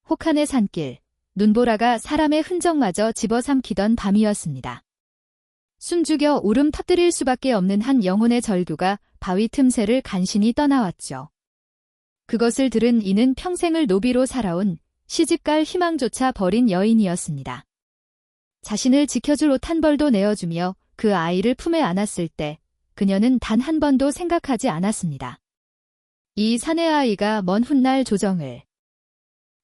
혹한의 산길, 눈보라가 사람의 흔적마저 집어삼키던 밤이었습니다. 숨죽여 울음 터뜨릴 수밖에 없는 한 영혼의 절규가 바위 틈새를 간신히 떠나왔죠. 그것을 들은 이는 평생을 노비로 살아온 시집갈 희망조차 버린 여인이었습니다. 자신을 지켜줄 옷 한 벌도 내어주며 그 아이를 품에 안았을 때 그녀는 단 한 번도 생각하지 않았습니다. 이 사내 아이가 먼 훗날 조정을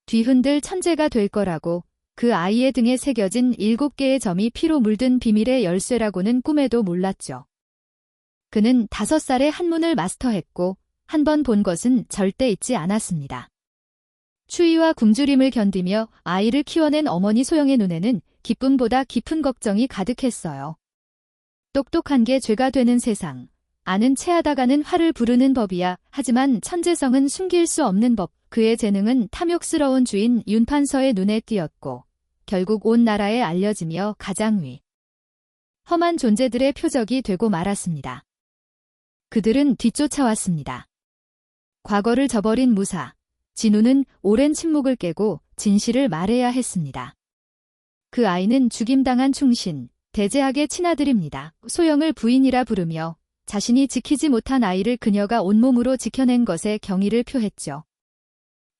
뒤흔들 천재가 될 거라고, 그 아이의 등에 새겨진 7개의 점이 피로 물든 비밀의 열쇠라고는 꿈에도 몰랐죠. 그는 5살에 한문을 마스터했고 한 번 본 것은 절대 잊지 않았습니다. 추위와 굶주림을 견디며 아이를 키워낸 어머니 소영의 눈에는 기쁨보다 깊은 걱정이 가득했어요. 똑똑한 게 죄가 되는 세상, 아는 체하다가는 화를 부르는 법이야. 하지만 천재성은 숨길 수 없는 법. 그의 재능은 탐욕스러운 주인 윤판서의 눈에 띄었고 결국 온 나라에 알려지며 가장 험한 존재들의 표적이 되고 말았습니다. 그들은 뒤쫓아왔습니다. 과거를 저버린 무사, 진우는 오랜 침묵을 깨고 진실을 말해야 했습니다. 그 아이는 죽임당한 충신, 대제학의 친아들입니다. 소영을 부인이라 부르며 자신이 지키지 못한 아이를 그녀가 온몸으로 지켜낸 것에 경의를 표했죠.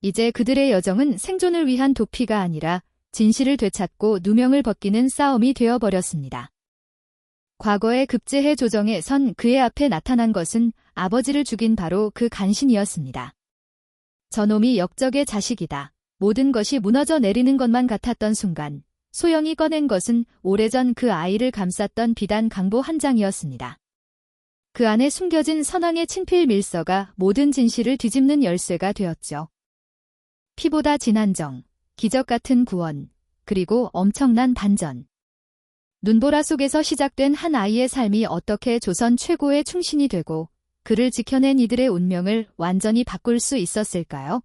이제 그들의 여정은 생존을 위한 도피가 아니라 진실을 되찾고 누명을 벗기는 싸움이 되어버렸습니다. 과거의 급제해 조정에 선 그의 앞에 나타난 것은 아버지를 죽인 바로 그 간신이었습니다. 저놈이 역적의 자식이다. 모든 것이 무너져 내리는 것만 같았던 순간 소영이 꺼낸 것은 오래전 그 아이를 감쌌던 비단 강보 한 장이었습니다. 그 안에 숨겨진 선왕의 친필 밀서가 모든 진실을 뒤집는 열쇠가 되었죠. 피보다 진한 정, 기적 같은 구원, 그리고 엄청난 반전. 눈보라 속에서 시작된 한 아이의 삶이 어떻게 조선 최고의 충신이 되고 그를 지켜낸 이들의 운명을 완전히 바꿀 수 있었을까요?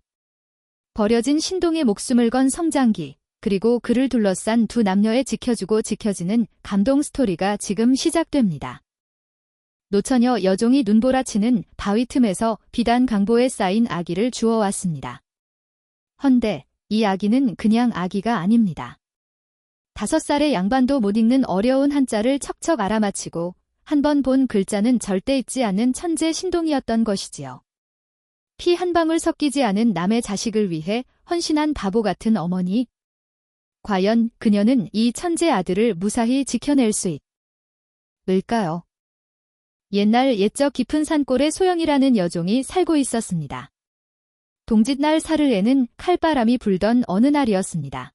버려진 신동의 목숨을 건 성장기, 그리고 그를 둘러싼 두 남녀의 지켜주고 지켜지는 감동 스토리가 지금 시작됩니다. 노처녀 여종이 눈보라치는 바위 틈에서 비단 강보에 쌓인 아기를 주워왔습니다. 헌데 이 아기는 그냥 아기가 아닙니다. 5살의 양반도 못 읽는 어려운 한자를 척척 알아맞히고 한 번 본 글자는 절대 잊지 않는 천재 신동이었던 것이지요. 피 한 방울 섞이지 않은 남의 자식을 위해 헌신한 바보 같은 어머니. 과연 그녀는 이 천재 아들을 무사히 지켜낼 수 있을까요? 옛날 옛적 깊은 산골에 소영이라는 여종이 살고 있었습니다. 동짓날 사르에는 칼바람이 불던 어느 날이었습니다.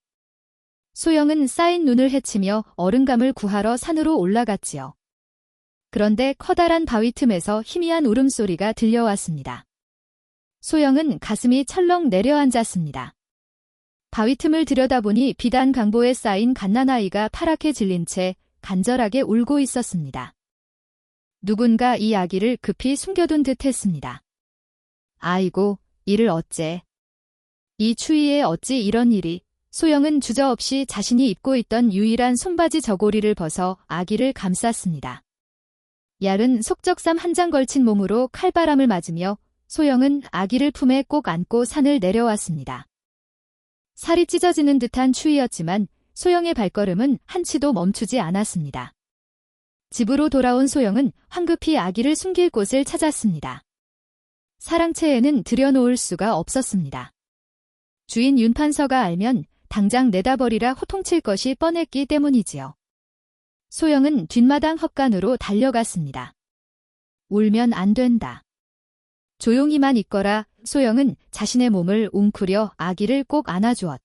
소영은 쌓인 눈을 헤치며 얼음감을 구하러 산으로 올라갔지요. 그런데 커다란 바위 틈에서 희미한 울음소리가 들려왔습니다. 소영은 가슴이 철렁 내려앉았습니다. 바위 틈을 들여다보니 비단 강보에 쌓인 갓난아이가 파랗게 질린 채 간절하게 울고 있었습니다. 누군가 이 아기를 급히 숨겨둔 듯 했습니다. 아이고, 이를 어째. 이 추위에 어찌 이런 일이. 소영은 주저없이 자신이 입고 있던 유일한 손바지 저고리를 벗어 아기를 감쌌습니다. 얇은 속적삼 한 장 걸친 몸으로 칼바람을 맞으며 소영은 아기를 품에 꼭 안고 산을 내려왔습니다. 살이 찢어지는 듯한 추위였지만 소영의 발걸음은 한치도 멈추지 않았습니다. 집으로 돌아온 소영은 황급히 아기를 숨길 곳을 찾았습니다. 사랑채에는 들여놓을 수가 없었습니다. 주인 윤판서가 알면 당장 내다버리라 호통칠 것이 뻔했기 때문이지요. 소영은 뒷마당 헛간으로 달려갔습니다. 울면 안 된다. 조용히만 있거라. 소영은 자신의 몸을 웅크려 아기를 꼭 안아주었습니다.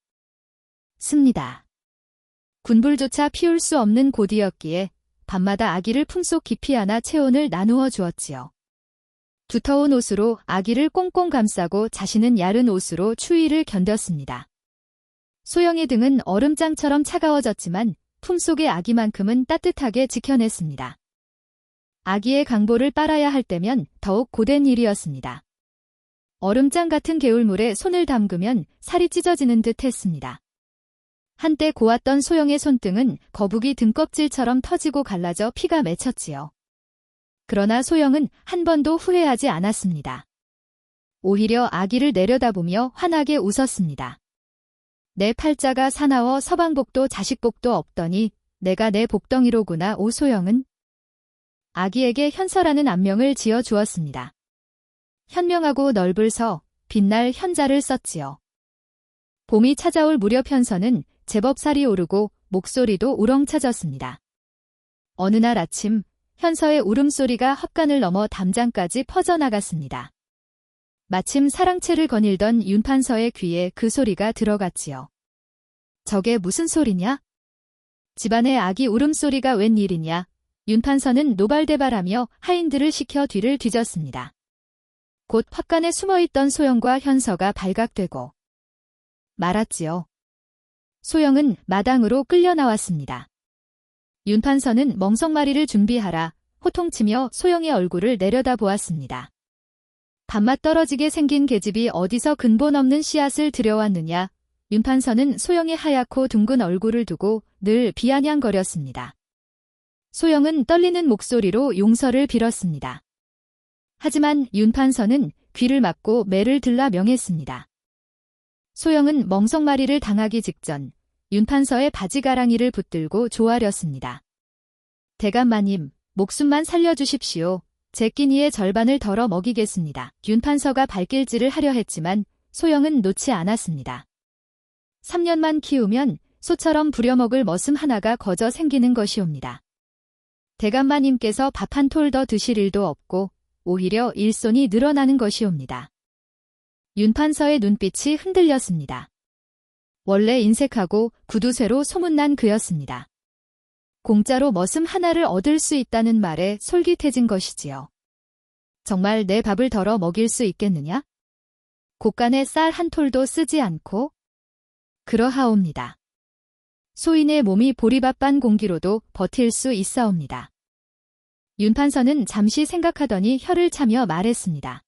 군불조차 피울 수 없는 고디였기에 밤마다 아기를 품속 깊이 안아 체온을 나누어 주었지요. 두터운 옷으로 아기를 꽁꽁 감싸고 자신은 야른 옷으로 추위를 견뎠습니다. 소영의 등은 얼음장처럼 차가워졌지만 품속의 아기만큼은 따뜻하게 지켜냈습니다. 아기의 강보를 빨아야 할 때면 더욱 고된 일이었습니다. 얼음장 같은 개울물에 손을 담그면 살이 찢어지는 듯 했습니다. 한때 고왔던 소영의 손등은 거북이 등껍질처럼 터지고 갈라져 피가 맺혔지요. 그러나 소영은 한 번도 후회하지 않았습니다. 오히려 아기를 내려다보며 환하게 웃었습니다. 내 팔자가 사나워 서방복도 자식복도 없더니 내가 내 복덩이로구나. 오소영은 아기에게 현서라는 안명을 지어 주었습니다. 현명하고 넓을서 빛날 현자를 썼지요. 봄이 찾아올 무렵 현서는 제법 살이 오르고 목소리도 우렁차졌습니다. 어느 날 아침 현서의 울음소리가 헛간을 넘어 담장까지 퍼져나갔습니다. 마침 사랑채를 거닐던 윤판서의 귀에 그 소리가 들어갔지요. 저게 무슨 소리냐? 집안의 아기 울음소리가 웬일이냐? 윤판서는 노발대발하며 하인들을 시켜 뒤를 뒤졌습니다. 곧 헛간에 숨어있던 소영과 현서가 발각되고 말았지요. 소영은 마당으로 끌려 나왔습니다. 윤판서는 멍석마리를 준비하라 호통치며 소영의 얼굴을 내려다보았습니다. 밥맛 떨어지게 생긴 계집이 어디서 근본 없는 씨앗을 들여왔느냐. 윤판서는 소영의 하얗고 둥근 얼굴을 두고 늘 비아냥거렸습니다. 소영은 떨리는 목소리로 용서를 빌었습니다. 하지만 윤판서는 귀를 막고 매를 들라 명했습니다. 소영은 멍석마리를 당하기 직전 윤판서의 바지가랑이를 붙들고 조아렸습니다. 대감마님, 목숨만 살려주십시오. 제 끼니의 절반을 덜어 먹이겠습니다. 윤판서가 발길질을 하려 했지만 소영은 놓지 않았습니다. 3년만 키우면 소처럼 부려먹을 머슴 하나가 거저 생기는 것이옵니다. 대감마님께서 밥 한 톨 더 드실 일도 없고 오히려 일손이 늘어나는 것이옵니다. 윤판서의 눈빛이 흔들렸습니다. 원래 인색하고 구두쇠로 소문난 그였습니다. 공짜로 머슴 하나를 얻을 수 있다는 말에 솔깃해진 것이지요. 정말 내 밥을 덜어 먹일 수 있겠느냐? 곶간에 쌀 한 톨도 쓰지 않고? 그러하옵니다. 소인의 몸이 보리밥반 공기로도 버틸 수 있사옵니다. 윤판서는 잠시 생각하더니 혀를 차며 말했습니다.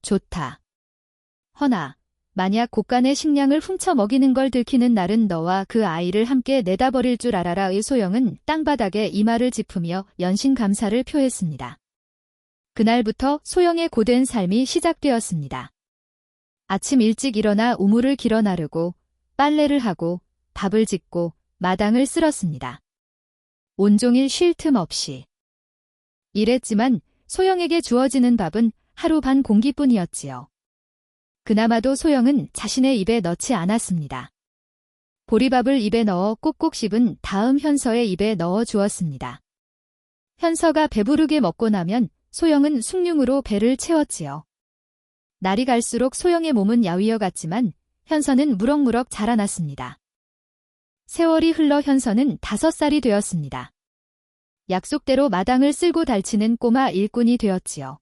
좋다. 허나 만약 곶간의 식량을 훔쳐 먹이는 걸 들키는 날은 너와 그 아이를 함께 내다버릴 줄 알아라. 소영은 땅바닥에 이마를 짚으며 연신 감사를 표했습니다. 그날부터 소영의 고된 삶이 시작되었습니다. 아침 일찍 일어나 우물을 길어 나르고 빨래를 하고 밥을 짓고 마당을 쓸었습니다. 온종일 쉴 틈 없이. 이랬지만 소영에게 주어지는 밥은 하루 반 공기뿐이었지요. 그나마도 소영은 자신의 입에 넣지 않았습니다. 보리밥을 입에 넣어 꼭꼭 씹은 다음 현서의 입에 넣어 주었습니다. 현서가 배부르게 먹고 나면 소영은 숭늉으로 배를 채웠지요. 날이 갈수록 소영의 몸은 야위어 갔지만 현서는 무럭무럭 자라났습니다. 세월이 흘러 현서는 5살이 되었습니다. 약속대로 마당을 쓸고 달치는 꼬마 일꾼이 되었지요.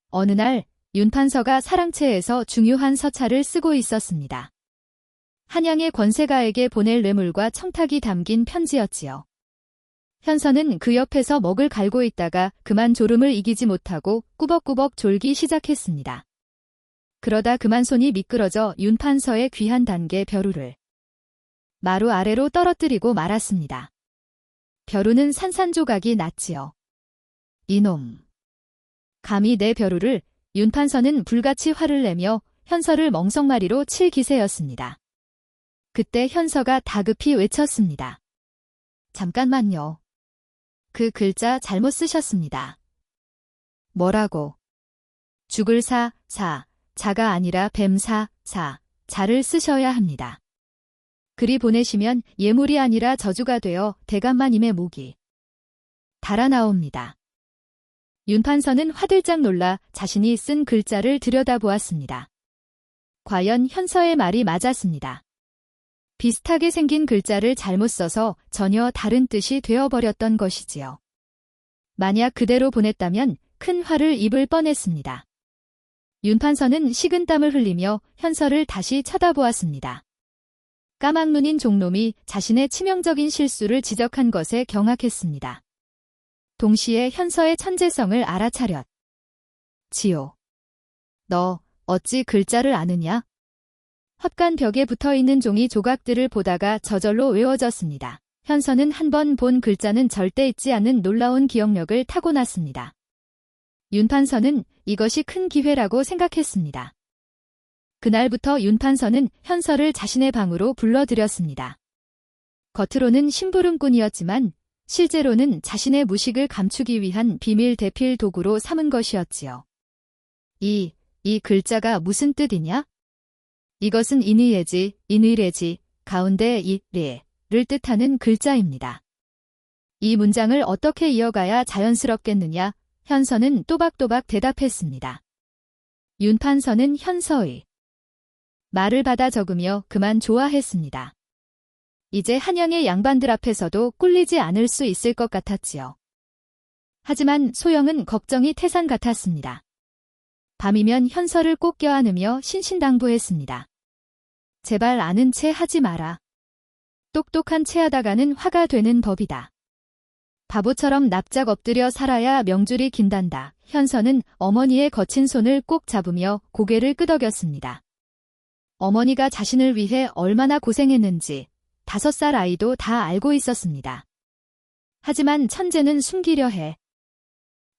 어느 날 윤판서가 사랑채에서 중요한 서찰을 쓰고 있었습니다. 한양의 권세가에게 보낼 뇌물과 청탁이 담긴 편지였지요. 현서는 그 옆에서 먹을 갈고 있다가 그만 졸음을 이기지 못하고 꾸벅꾸벅 졸기 시작했습니다. 그러다 그만 손이 미끄러져 윤판서의 귀한 단계 벼루를 마루 아래로 떨어뜨리고 말았습니다. 벼루는 산산조각이 났지요. 이놈. 감히 내 벼루를. 윤판서는 불같이 화를 내며 현서를 멍석마리로 칠 기세였습니다. 그때 현서가 다급히 외쳤습니다. 잠깐만요. 그 글자 잘못 쓰셨습니다. 뭐라고? 죽을 자가 아니라 뱀사, 자를 쓰셔야 합니다. 그리 보내시면 예물이 아니라 저주가 되어 대감마님의 목이 달아나옵니다. 윤판서는 화들짝 놀라 자신이 쓴 글자를 들여다보았습니다. 과연 현서의 말이 맞았습니다. 비슷하게 생긴 글자를 잘못 써서 전혀 다른 뜻이 되어버렸던 것이지요. 만약 그대로 보냈다면 큰 화를 입을 뻔했습니다. 윤판서는 식은땀을 흘리며 현서를 다시 쳐다보았습니다. 까막눈인 종놈이 자신의 치명적인 실수를 지적한 것에 경악했습니다. 동시에 현서의 천재성을 알아차렸지요. 너 어찌 글자를 아느냐? 헛간 벽에 붙어있는 종이 조각들을 보다가 저절로 외워졌습니다. 현서는 한 번 본 글자는 절대 잊지 않는 놀라운 기억력을 타고났습니다. 윤판서는 이것이 큰 기회라고 생각했습니다. 그날부터 윤 판서는 현서를 자신의 방으로 불러들였습니다. 겉으로는 심부름꾼이었지만 실제로는 자신의 무식을 감추기 위한 비밀 대필 도구로 삼은 것이었지요. 이 글자가 무슨 뜻이냐? 이것은 인의래지, 가운데 를 뜻하는 글자입니다. 이 문장을 어떻게 이어가야 자연스럽겠느냐? 현서는 또박또박 대답했습니다. 윤 판서는 현서의 말을 받아 적으며 그만 좋아했습니다. 이제 한양의 양반들 앞에서도 꿀리지 않을 수 있을 것 같았지요. 하지만 소영은 걱정이 태산 같았습니다. 밤이면 현서를 꼭 껴안으며 신신당부했습니다. 제발 아는 채 하지 마라. 똑똑한 채 하다가는 화가 되는 법이다. 바보처럼 납작 엎드려 살아야 명줄이 긴단다. 현서는 어머니의 거친 손을 꼭 잡으며 고개를 끄덕였습니다. 어머니가 자신을 위해 얼마나 고생했는지 5살 아이도 다 알고 있었습니다. 하지만 천재는 숨기려 해.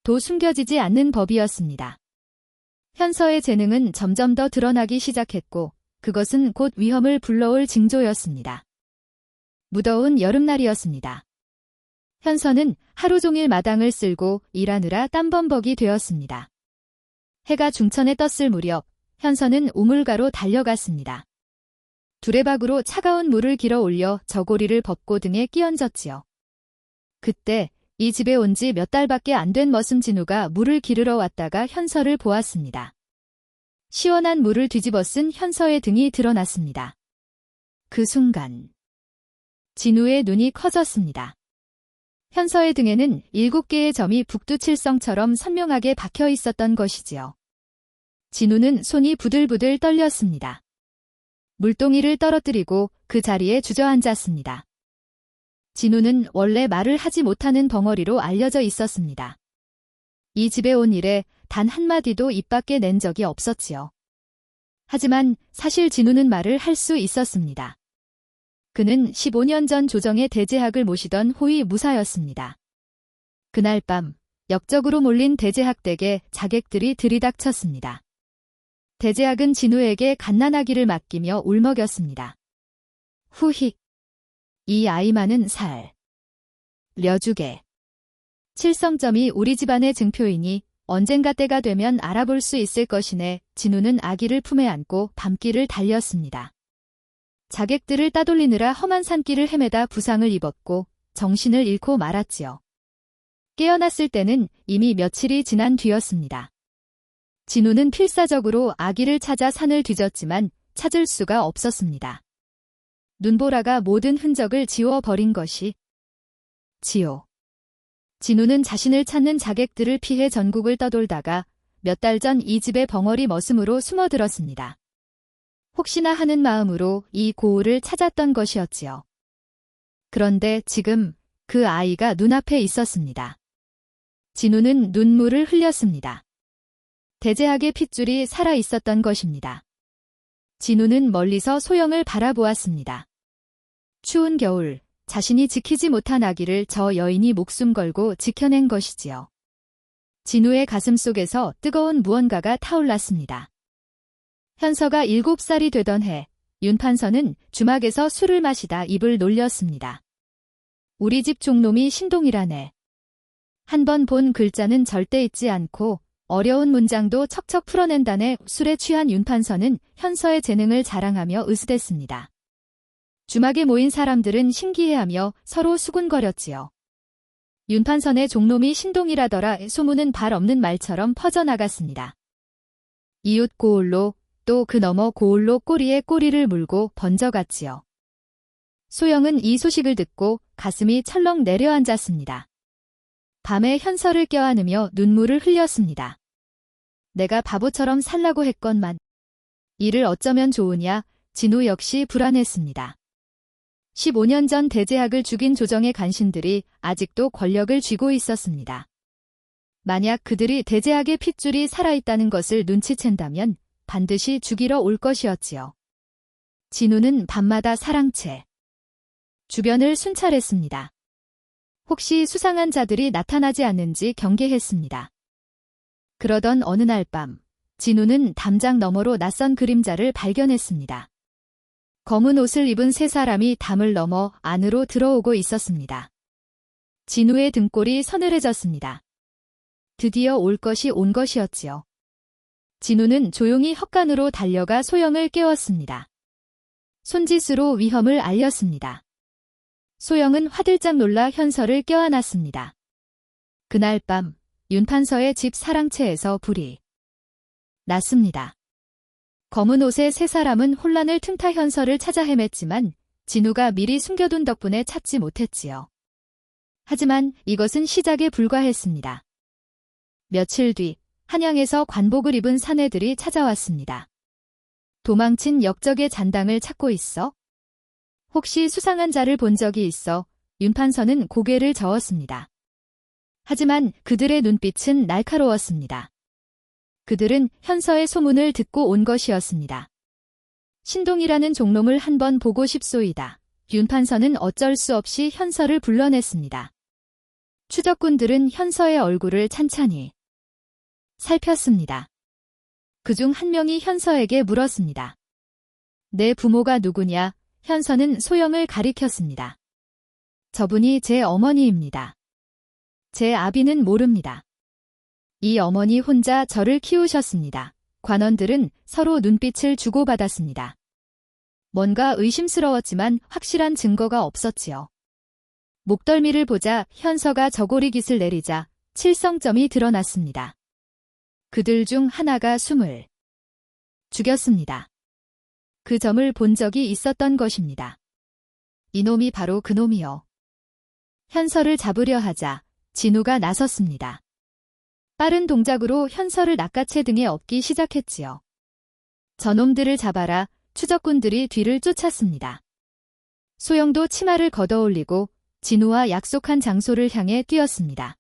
도 숨겨지지 않는 법이었습니다. 현서의 재능은 점점 더 드러나기 시작했고 그것은 곧 위험을 불러올 징조였습니다. 무더운 여름날이었습니다. 현서는 하루 종일 마당을 쓸고 일하느라 땀범벅이 되었습니다. 해가 중천에 떴을 무렵 현서는 우물가로 달려갔습니다. 두레박으로 차가운 물을 길어 올려 저고리를 벗고 등에 끼얹었지요. 그때 이 집에 온 지 몇 달밖에 안 된 머슴 진우가 물을 기르러 왔다가 현서를 보았습니다. 시원한 물을 뒤집어 쓴 현서의 등이 드러났습니다. 그 순간 진우의 눈이 커졌습니다. 현서의 등에는 7개의 점이 북두칠성처럼 선명하게 박혀 있었던 것이지요. 진우는 손이 부들부들 떨렸습니다. 물동이를 떨어뜨리고 그 자리에 주저앉았습니다. 진우는 원래 말을 하지 못하는 벙어리로 알려져 있었습니다. 이 집에 온 이래 단 한마디도 입 밖에 낸 적이 없었지요. 하지만 사실 진우는 말을 할 수 있었습니다. 그는 15년 전 조정의 대제학을 모시던 호위 무사였습니다. 그날 밤 역적으로 몰린 대제학 댁에 자객들이 들이닥쳤습니다. 대제학은 진우에게 갓난아기를 맡기며 울먹였습니다. 후히 이 아이만은 살려주게. 칠성점이 우리 집안의 증표이니 언젠가 때가 되면 알아볼 수 있을 것이네. 진우는 아기를 품에 안고 밤길을 달렸습니다. 자객들을 따돌리느라 험한 산길을 헤매다 부상을 입었고 정신을 잃고 말았지요. 깨어났을 때는 이미 며칠이 지난 뒤였습니다. 진우는 필사적으로 아기를 찾아 산을 뒤졌지만 찾을 수가 없었습니다. 눈보라가 모든 흔적을 지워버린 것이 지요. 진우는 자신을 찾는 자객들을 피해 전국을 떠돌다가 몇 달 전 이 집의 벙어리 머슴으로 숨어들었습니다. 혹시나 하는 마음으로 이 고을을 찾았던 것이었지요. 그런데 지금 그 아이가 눈앞에 있었습니다. 진우는 눈물을 흘렸습니다. 대제학의 핏줄이 살아 있었던 것입니다. 진우는 멀리서 소영을 바라보았습니다. 추운 겨울 자신이 지키지 못한 아기를 저 여인이 목숨 걸고 지켜낸 것이지요. 진우의 가슴 속에서 뜨거운 무언가가 타올랐습니다. 현서가 7살이 되던 해, 윤 판서는 주막에서 술을 마시다 입을 놀렸습니다. 우리 집 종놈이 신동이라네. 한 번 본 글자는 절대 잊지 않고 어려운 문장도 척척 풀어낸다네. 술에 취한 윤 판서는 현서의 재능을 자랑하며 으스댔습니다. 주막에 모인 사람들은 신기해하며 서로 수군거렸지요. 윤 판서네 종놈이 신동이라더라. 소문은 발 없는 말처럼 퍼져나갔습니다. 이웃 고을로 또 그 너머 고을로 꼬리에 꼬리를 물고 번져갔지요. 소영은 이 소식을 듣고 가슴이 철렁 내려앉았습니다. 밤에 현서를 껴안으며 눈물을 흘렸습니다. 내가 바보처럼 살라고 했건만 이를 어쩌면 좋으냐. 진우 역시 불안했습니다. 15년 전 대제학을 죽인 조정의 간신들이 아직도 권력을 쥐고 있었습니다. 만약 그들이 대제학의 핏줄이 살아있다는 것을 눈치챈다면 반드시 죽이러 올 것이었지요. 진우는 밤마다 사랑채 주변을 순찰했습니다. 혹시 수상한 자들이 나타나지 않는지 경계했습니다. 그러던 어느 날 밤 진우는 담장 너머로 낯선 그림자를 발견했습니다. 검은 옷을 입은 세 사람이 담을 넘어 안으로 들어오고 있었습니다. 진우의 등골이 서늘해졌습니다. 드디어 올 것이 온 것이었지요. 진우는 조용히 헛간으로 달려가 소영을 깨웠습니다. 손짓으로 위험을 알렸습니다. 소영은 화들짝 놀라 현서를 껴안았습니다. 그날 밤 윤판서의 집 사랑채에서 불이 났습니다. 검은 옷의 세 사람은 혼란을 틈타 현서를 찾아 헤맸지만 진우가 미리 숨겨둔 덕분에 찾지 못했지요. 하지만 이것은 시작에 불과했습니다. 며칠 뒤 한양에서 관복을 입은 사내들이 찾아왔습니다. 도망친 역적의 잔당을 찾고 있어? 혹시 수상한 자를 본 적이 있어? 윤판서는 고개를 저었습니다. 하지만 그들의 눈빛은 날카로웠습니다. 그들은 현서의 소문을 듣고 온 것이었습니다. 신동이라는 종놈을 한번 보고 싶소이다. 윤판서는 어쩔 수 없이 현서를 불러냈습니다. 추적꾼들은 현서의 얼굴을 찬찬히 살폈습니다. 그중 한 명이 현서에게 물었습니다. 내 부모가 누구냐? 현서는 소영을 가리켰습니다. 저분이 제 어머니입니다. 제 아비는 모릅니다. 이 어머니 혼자 저를 키우셨습니다. 관원들은 서로 눈빛을 주고받았습니다. 뭔가 의심스러웠지만 확실한 증거가 없었지요. 목덜미를 보자 현서가 저고리 깃을 내리자 칠성점이 드러났습니다. 그들 중 하나가 숨을 죽였습니다. 그 점을 본 적이 있었던 것입니다. 이놈이 바로 그놈이요. 현서를 잡으려 하자 진우가 나섰습니다. 빠른 동작으로 현서를 낚아채 등에 업기 시작했지요. 저놈들을 잡아라. 추적꾼들이 뒤를 쫓았습니다. 소영도 치마를 걷어올리고 진우와 약속한 장소를 향해 뛰었습니다.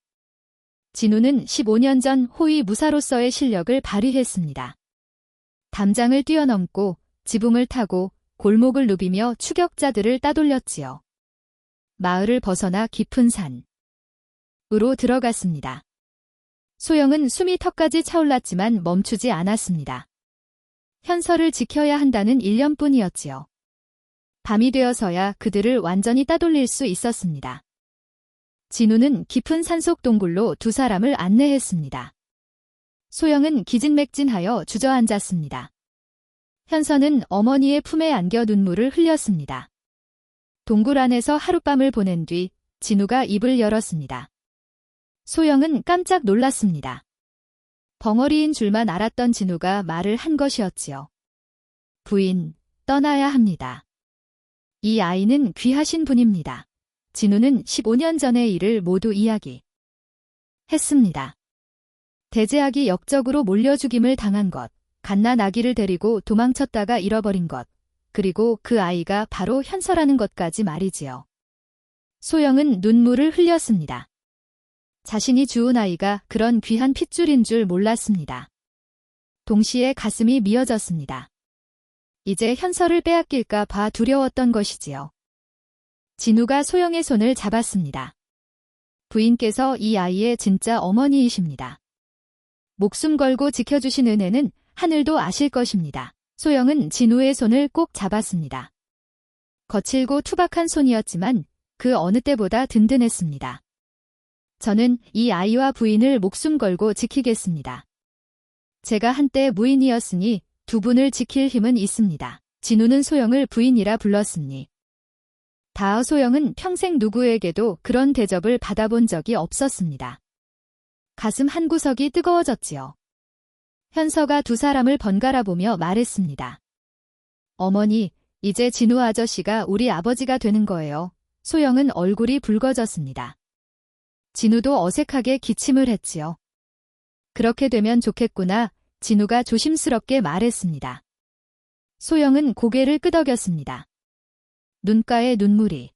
진우는 15년 전 호위 무사로서의 실력을 발휘했습니다. 담장을 뛰어넘고 지붕을 타고 골목을 누비며 추격자들을 따돌렸지요. 마을을 벗어나 깊은 산으로 들어갔습니다. 소영은 숨이 턱까지 차올랐지만 멈추지 않았습니다. 현서를 지켜야 한다는 일념뿐이었지요. 밤이 되어서야 그들을 완전히 따돌릴 수 있었습니다. 진우는 깊은 산속 동굴로 두 사람을 안내했습니다. 소영은 기진맥진하여 주저앉았습니다. 현서는 어머니의 품에 안겨 눈물을 흘렸습니다. 동굴 안에서 하룻밤을 보낸 뒤 진우가 입을 열었습니다. 소영은 깜짝 놀랐습니다. 벙어리인 줄만 알았던 진우가 말을 한 것이었지요. 부인, 떠나야 합니다. 이 아이는 귀하신 분입니다. 진우는 15년 전의 일을 모두 이야기했습니다. 대제학이 역적으로 몰려 죽임을 당한 것, 갓난 아기를 데리고 도망쳤다가 잃어버린 것, 그리고 그 아이가 바로 현서라는 것까지 말이지요. 소영은 눈물을 흘렸습니다. 자신이 주운 아이가 그런 귀한 핏줄인 줄 몰랐습니다. 동시에 가슴이 미어졌습니다. 이제 현서를 빼앗길까 봐 두려웠던 것이지요. 진우가 소영의 손을 잡았습니다. 부인께서 이 아이의 진짜 어머니이십니다. 목숨 걸고 지켜주신 은혜는 하늘도 아실 것입니다. 소영은 진우의 손을 꼭 잡았습니다. 거칠고 투박한 손이었지만 그 어느 때보다 든든했습니다. 저는 이 아이와 부인을 목숨 걸고 지키겠습니다. 제가 한때 무인이었으니 두 분을 지킬 힘은 있습니다. 진우는 소영을 부인이라 불렀으니 다 소영은 평생 누구에게도 그런 대접을 받아본 적이 없었습니다. 가슴 한구석이 뜨거워졌지요. 현서가 두 사람을 번갈아 보며 말했습니다. 어머니, 이제 진우 아저씨가 우리 아버지가 되는 거예요. 소영은 얼굴이 붉어졌습니다. 진우도 어색하게 기침을 했지요. 그렇게 되면 좋겠구나. 진우가 조심스럽게 말했습니다. 소영은 고개를 끄덕였습니다. 눈가에 눈물이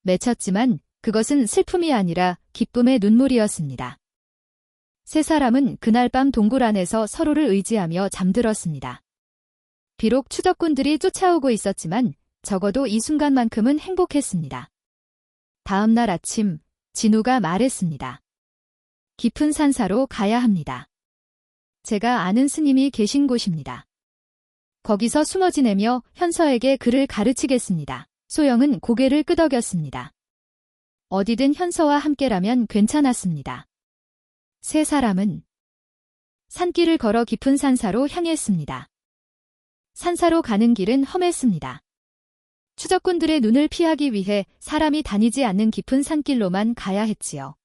맺혔지만 그것은 슬픔이 아니라 기쁨의 눈물이었습니다. 세 사람은 그날 밤 동굴 안에서 서로를 의지하며 잠들었습니다. 비록 추적꾼들이 쫓아오고 있었지만 적어도 이 순간만큼은 행복했습니다. 다음 날 아침 진우가 말했습니다. 깊은 산사로 가야 합니다. 제가 아는 스님이 계신 곳입니다. 거기서 숨어 지내며 현서에게 글을 가르치겠습니다. 소영은 고개를 끄덕였습니다. 어디든 현서와 함께라면 괜찮았습니다. 세 사람은 산길을 걸어 깊은 산사로 향했습니다. 산사로 가는 길은 험했습니다. 추적꾼들의 눈을 피하기 위해 사람이 다니지 않는 깊은 산길로만 가야 했지요.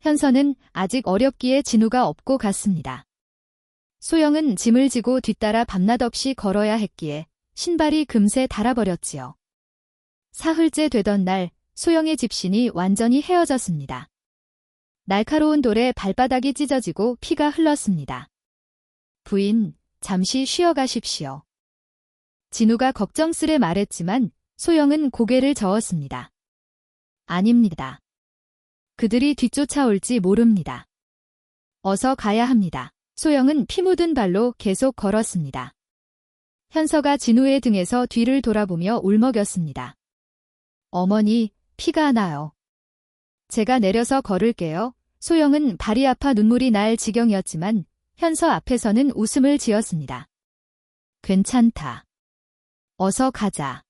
현서는 아직 어렵기에 진우가 업고 갔습니다. 소영은 짐을 지고 뒤따라 밤낮 없이 걸어야 했기에 신발이 금세 닳아버렸지요. 사흘째 되던 날 소영의 집신이 완전히 헤어졌습니다. 날카로운 돌에 발바닥이 찢어지고 피가 흘렀습니다. 부인, 잠시 쉬어가십시오. 진우가 걱정스레 말했지만 소영은 고개를 저었습니다. 아닙니다. 그들이 뒤쫓아올지 모릅니다. 어서 가야 합니다. 소영은 피 묻은 발로 계속 걸었습니다. 현서가 진우의 등에서 뒤를 돌아보며 울먹였습니다. 어머니, 피가 나요. 제가 내려서 걸을게요. 소영은 발이 아파 눈물이 날 지경이었지만 현서 앞에서는 웃음을 지었습니다. 괜찮다. 어서 가자.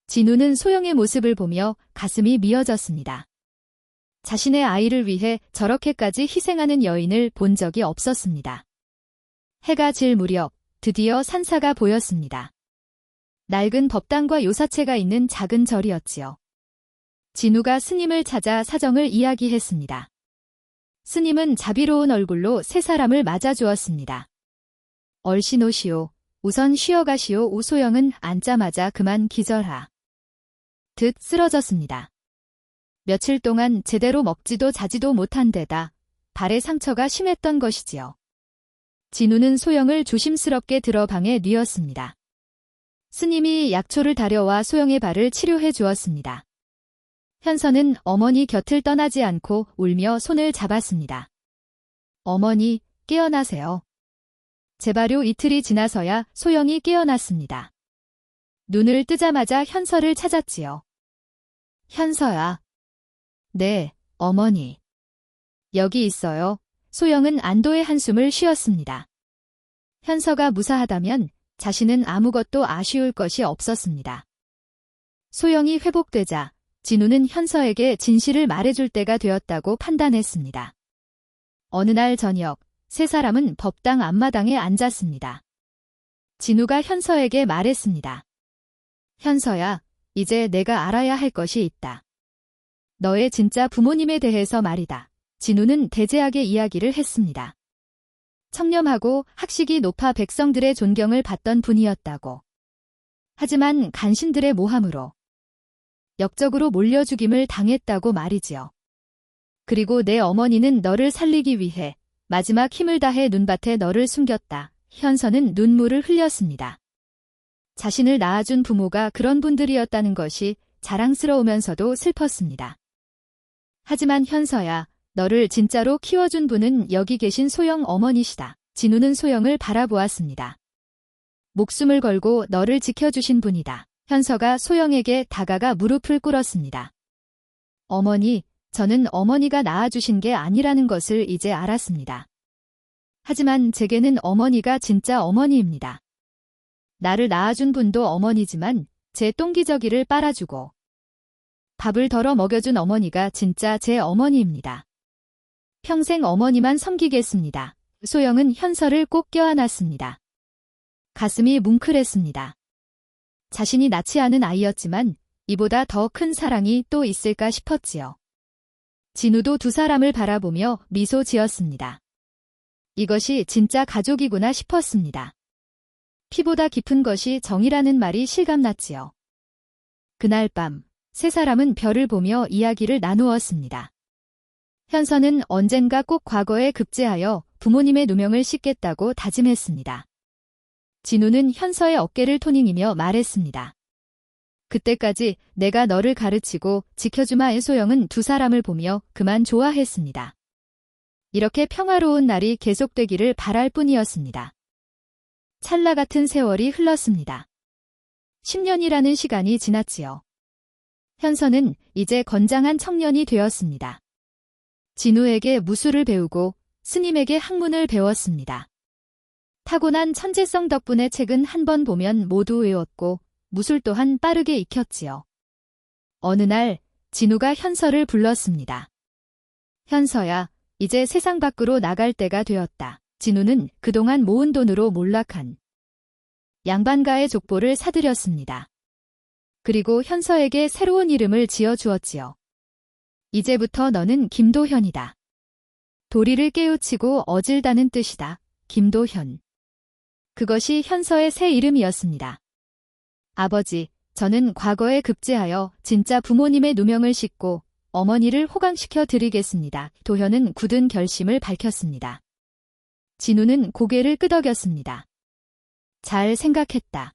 진우는 소영의 모습을 보며 가슴이 미어졌습니다. 자신의 아이를 위해 저렇게까지 희생하는 여인을 본 적이 없었습니다. 해가 질 무렵 드디어 산사가 보였습니다. 낡은 법당과 요사체가 있는 작은 절이었지요. 진우가 스님을 찾아 사정을 이야기했습니다. 스님은 자비로운 얼굴로 세 사람을 맞아주었습니다. 얼씬 오시오. 우선 쉬어가시오. 우소영은 앉자마자 그만 기절하 듯 쓰러졌습니다. 며칠 동안 제대로 먹지도 자지도 못한 데다 발에 상처가 심했던 것이지요. 진우는 소영을 조심스럽게 들어 방에 뉘었습니다. 스님이 약초를 다려와 소영의 발을 치료해 주었습니다. 현서는 어머니 곁을 떠나지 않고 울며 손을 잡았습니다. 어머니, 깨어나세요. 재발효 이틀이 지나서야 소영이 깨어났습니다. 눈을 뜨자마자 현서를 찾았지요. 현서야. 네, 어머니. 여기 있어요. 소영은 안도의 한숨을 쉬었습니다. 현서가 무사하다면 자신은 아무것도 아쉬울 것이 없었습니다. 소영이 회복되자 진우는 현서에게 진실을 말해줄 때가 되었다고 판단했습니다. 어느 날 저녁, 세 사람은 법당 앞마당에 앉았습니다. 진우가 현서에게 말했습니다. 현서야, 이제 내가 알아야 할 것이 있다. 너의 진짜 부모님에 대해서 말이다. 진우는 대재하게 이야기를 했습니다. 청렴하고 학식이 높아 백성들의 존경을 받던 분이었다고. 하지만 간신들의 모함으로 역적으로 몰려 죽임을 당했다고 말이지요. 그리고 내 어머니는 너를 살리기 위해 마지막 힘을 다해 눈밭에 너를 숨겼다. 현서는 눈물을 흘렸습니다. 자신을 낳아준 부모가 그런 분들이었다는 것이 자랑스러우면서도 슬펐습니다. 하지만 현서야, 너를 진짜로 키워준 분은 여기 계신 소영 어머니시다. 진우는 소영을 바라보았습니다. 목숨을 걸고 너를 지켜주신 분이다. 현서가 소영에게 다가가 무릎을 꿇었습니다. 어머니, 저는 어머니가 낳아주신 게 아니라는 것을 이제 알았습니다. 하지만 제게는 어머니가 진짜 어머니입니다. 나를 낳아준 분도 어머니지만 제 똥기저귀를 빨아주고 밥을 덜어 먹여준 어머니가 진짜 제 어머니입니다. 평생 어머니만 섬기겠습니다. 소영은 현서를 꼭 껴안았습니다. 가슴이 뭉클했습니다. 자신이 낳지 않은 아이였지만 이보다 더 큰 사랑이 또 있을까 싶었지요. 진우도 두 사람을 바라보며 미소 지었습니다. 이것이 진짜 가족이구나 싶었습니다. 피보다 깊은 것이 정이라는 말이 실감났지요. 그날 밤, 세 사람은 별을 보며 이야기를 나누었습니다. 현서는 언젠가 꼭 과거에 급제하여 부모님의 누명을 씻겠다고 다짐했습니다. 진우는 현서의 어깨를 토닝이며 말했습니다. 그때까지 내가 너를 가르치고 지켜주마의 소영은 두 사람을 보며 그만 좋아했습니다. 이렇게 평화로운 날이 계속되기를 바랄 뿐이었습니다. 찰나 같은 세월이 흘렀습니다. 10년이라는 시간이 지났지요. 현서는 이제 건장한 청년이 되었습니다. 진우에게 무술을 배우고 스님에게 학문을 배웠습니다. 타고난 천재성 덕분에 책은 한 번 보면 모두 외웠고 무술 또한 빠르게 익혔지요. 어느 날 진우가 현서를 불렀습니다. 현서야, 이제 세상 밖으로 나갈 때가 되었다. 진우는 그동안 모은 돈으로 몰락한 양반가의 족보를 사들였습니다. 그리고 현서에게 새로운 이름을 지어주었지요. 이제부터 너는 김도현이다. 도리를 깨우치고 어질다는 뜻이다. 김도현. 그것이 현서의 새 이름이었습니다. 아버지, 저는 과거에 급제하여 진짜 부모님의 누명을 씻고 어머니를 호강시켜 드리겠습니다. 도현은 굳은 결심을 밝혔습니다. 진우는 고개를 끄덕였습니다. 잘 생각했다.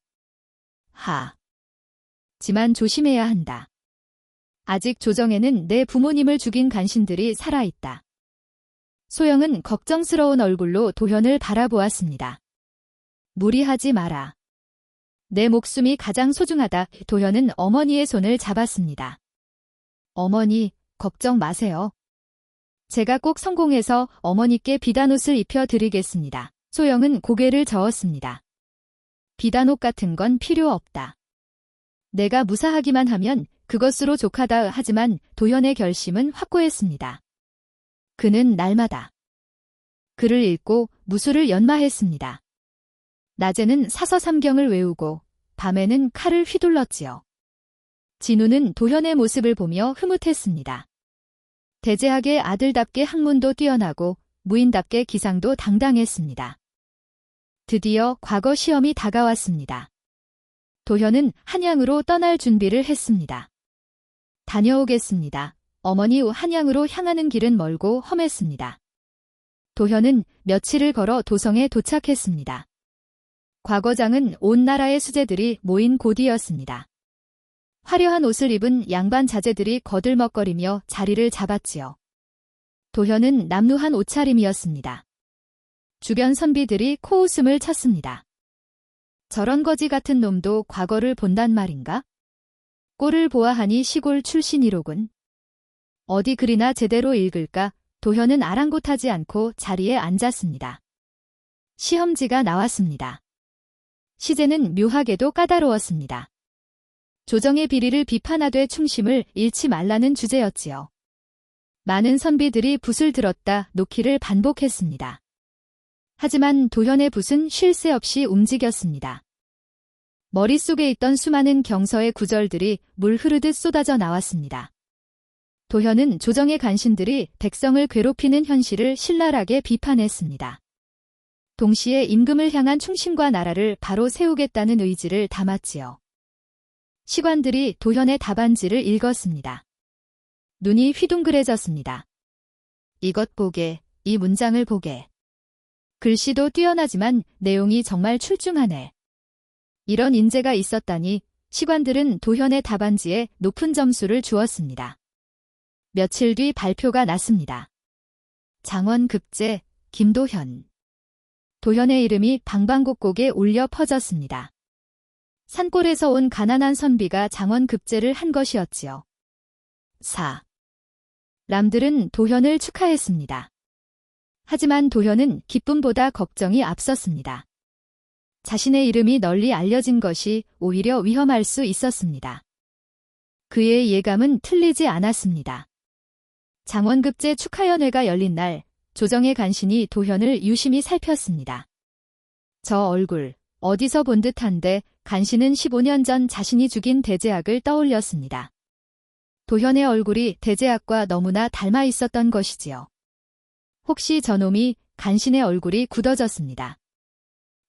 지만 조심해야 한다. 아직 조정에는 내 부모님을 죽인 간신들이 살아있다. 소영은 걱정스러운 얼굴로 도현을 바라보았습니다. 무리하지 마라. 내 목숨이 가장 소중하다. 도현은 어머니의 손을 잡았습니다. 어머니, 걱정 마세요. 제가 꼭 성공해서 어머니께 비단옷을 입혀드리겠습니다. 소영은 고개를 저었습니다. 비단옷 같은 건 필요 없다. 내가 무사하기만 하면 그것으로 족하다. 하지만 도현의 결심은 확고했습니다. 그는 날마다 글을 읽고 무술을 연마했습니다. 낮에는 사서삼경을 외우고 밤에는 칼을 휘둘렀지요. 진우는 도현의 모습을 보며 흐뭇했습니다. 대제학의 아들답게 학문도 뛰어나고 무인답게 기상도 당당했습니다. 드디어 과거 시험이 다가왔습니다. 도현은 한양으로 떠날 준비를 했습니다. 다녀오겠습니다. 어머니. 한양으로 향하는 길은 멀고 험했습니다. 도현은 며칠을 걸어 도성에 도착했습니다. 과거장은 온 나라의 수재들이 모인 곳이었습니다. 화려한 옷을 입은 양반 자제들이 거들먹거리며 자리를 잡았지요. 도현은 남루한 옷차림이었습니다. 주변 선비들이 코웃음을 쳤습니다. 저런 거지 같은 놈도 과거를 본단 말인가? 꼴을 보아하니 시골 출신이로군. 어디 글이나 제대로 읽을까? 도현은 아랑곳하지 않고 자리에 앉았습니다. 시험지가 나왔습니다. 시제는 묘하게도 까다로웠습니다. 조정의 비리를 비판하되 충심을 잃지 말라는 주제였지요. 많은 선비들이 붓을 들었다 놓기를 반복했습니다. 하지만 도현의 붓은 쉴 새 없이 움직였습니다. 머릿속에 있던 수많은 경서의 구절들이 물 흐르듯 쏟아져 나왔습니다. 도현은 조정의 간신들이 백성을 괴롭히는 현실을 신랄하게 비판했습니다. 동시에 임금을 향한 충심과 나라를 바로 세우겠다는 의지를 담았지요. 시관들이 도현의 답안지를 읽었습니다. 눈이 휘둥그레졌습니다. 이것 보게, 이 문장을 보게. 글씨도 뛰어나지만 내용이 정말 출중하네. 이런 인재가 있었다니. 시관들은 도현의 답안지에 높은 점수를 주었습니다. 며칠 뒤 발표가 났습니다. 장원급제 김도현. 도현의 이름이 방방곡곡에 울려 퍼졌습니다. 산골에서 온 가난한 선비가 장원급제를 한 것이었지요. 람들은 도현을 축하했습니다. 하지만 도현은 기쁨보다 걱정이 앞섰습니다. 자신의 이름이 널리 알려진 것이 오히려 위험할 수 있었습니다. 그의 예감은 틀리지 않았습니다. 장원급제 축하연회가 열린 날 조정의 간신이 도현을 유심히 살폈습니다. 저 얼굴 어디서 본 듯한데 간신은 15년 전 자신이 죽인 대제학을 떠올렸습니다. 도현의 얼굴이 대제학과 너무나 닮아 있었던 것이지요. 혹시 저놈이 간신의 얼굴이 굳어졌습니다.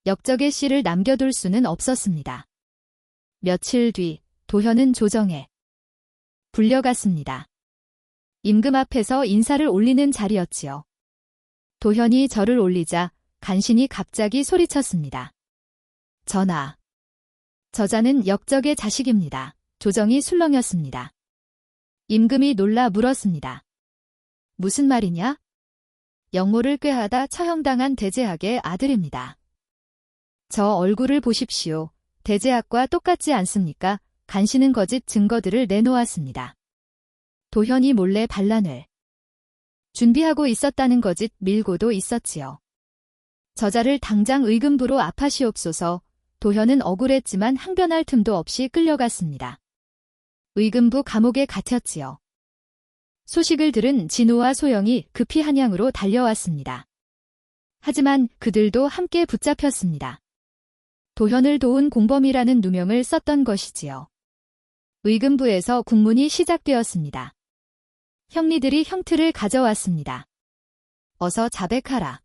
역적의 씨를 남겨둘 수는 없었습니다. 며칠 뒤 도현은 조정에 불려갔습니다. 임금 앞에서 인사를 올리는 자리였지요. 도현이 절을 올리자 간신이 갑자기 소리쳤습니다. 전하. 저자는 역적의 자식입니다. 조정이 술렁였습니다. 임금이 놀라 물었습니다. 무슨 말이냐? 영모를 꾀하다 처형당한 대제학의 아들입니다. 저 얼굴을 보십시오. 대제학과 똑같지 않습니까? 간신은 거짓 증거들을 내놓았습니다. 도현이 몰래 반란을 준비하고 있었다는 거짓 밀고도 있었지요. 저자를 당장 의금부로 압하시옵소서. 도현은 억울했지만 항변할 틈도 없이 끌려갔습니다. 의금부 감옥에 갇혔지요. 소식을 들은 진우와 소영이 급히 한양으로 달려왔습니다. 하지만 그들도 함께 붙잡혔습니다. 도현을 도운 공범이라는 누명을 썼던 것이지요. 의금부에서 국문이 시작되었습니다. 형리들이 형틀을 가져왔습니다. 어서 자백하라.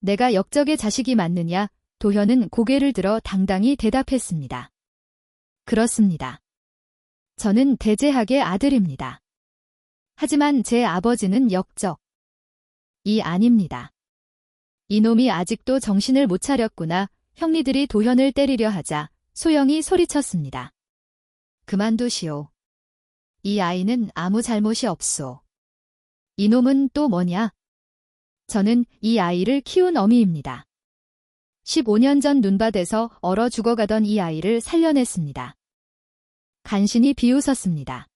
내가 역적의 자식이 맞느냐? 도현은 고개를 들어 당당히 대답했습니다. 그렇습니다. 저는 대제학의 아들입니다. 하지만 제 아버지는 역적. 아닙니다. 이놈이 아직도 정신을 못 차렸구나. 형리들이 도현을 때리려 하자 소영이 소리쳤습니다. 그만두시오. 이 아이는 아무 잘못이 없소. 이놈은 또 뭐냐? 저는 이 아이를 키운 어미입니다. 15년 전 눈밭에서 얼어 죽어가던 이 아이를 살려냈습니다. 간신히 비웃었습니다.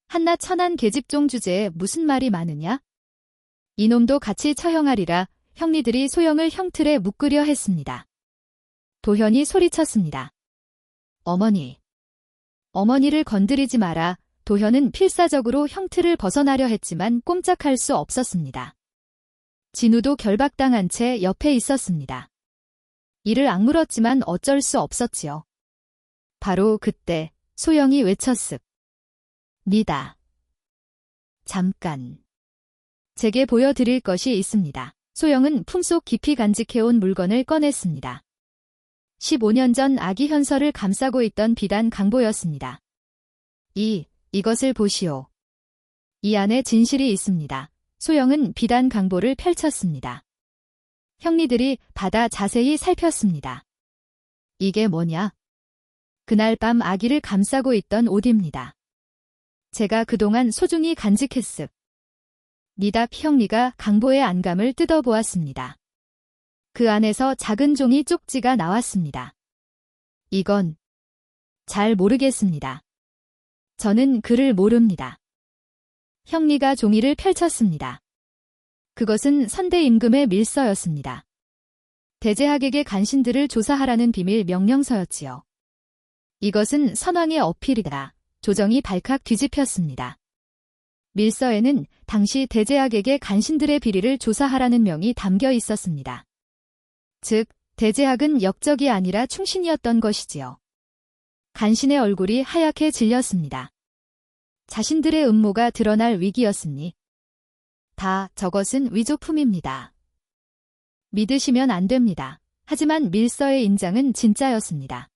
한낱 천한 계집종 주제에 무슨 말이 많으냐? 이놈도 같이 처형하리라. 형리들이 소영을 형틀에 묶으려 했습니다. 도현이 소리쳤습니다. 어머니. 어머니를 건드리지 마라. 도현은 필사적으로 형틀을 벗어나려 했지만 꼼짝할 수 없었습니다. 진우도 결박당한 채 옆에 있었습니다. 이를 악물었지만 어쩔 수 없었지요. 바로 그때 소영이 외쳤습니다. 잠깐. 제게 보여드릴 것이 있습니다. 소영은 품속 깊이 간직해온 물건을 꺼냈습니다. 15년 전 아기 현서를 감싸고 있던 비단 강보였습니다. 이것을 보시오. 이 안에 진실이 있습니다. 소영은 비단 강보를 펼쳤습니다. 형리들이 받아 자세히 살폈습니다. 이게 뭐냐? 그날 밤 아기를 감싸고 있던 옷입니다. 제가 그동안 소중히 간직했습니다. 형리가 강보의 안감을 뜯어보았습니다. 그 안에서 작은 종이 쪽지가 나왔습니다. 이건 잘 모르겠습니다. 저는 글을 모릅니다. 형리가 종이를 펼쳤습니다. 그것은 선대 임금의 밀서였습니다. 대제학에게 간신들을 조사하라는 비밀 명령서였지요. 이것은 선왕의 어필이다. 조정이 발칵 뒤집혔습니다. 밀서에는 당시 대제학에게 간신들의 비리를 조사하라는 명이 담겨 있었습니다. 즉, 대제학은 역적이 아니라 충신이었던 것이지요. 간신의 얼굴이 하얗게 질렸습니다. 자신들의 음모가 드러날 위기였으니 저것은 위조품입니다. 믿으시면 안 됩니다. 하지만 밀서의 인장은 진짜였습니다.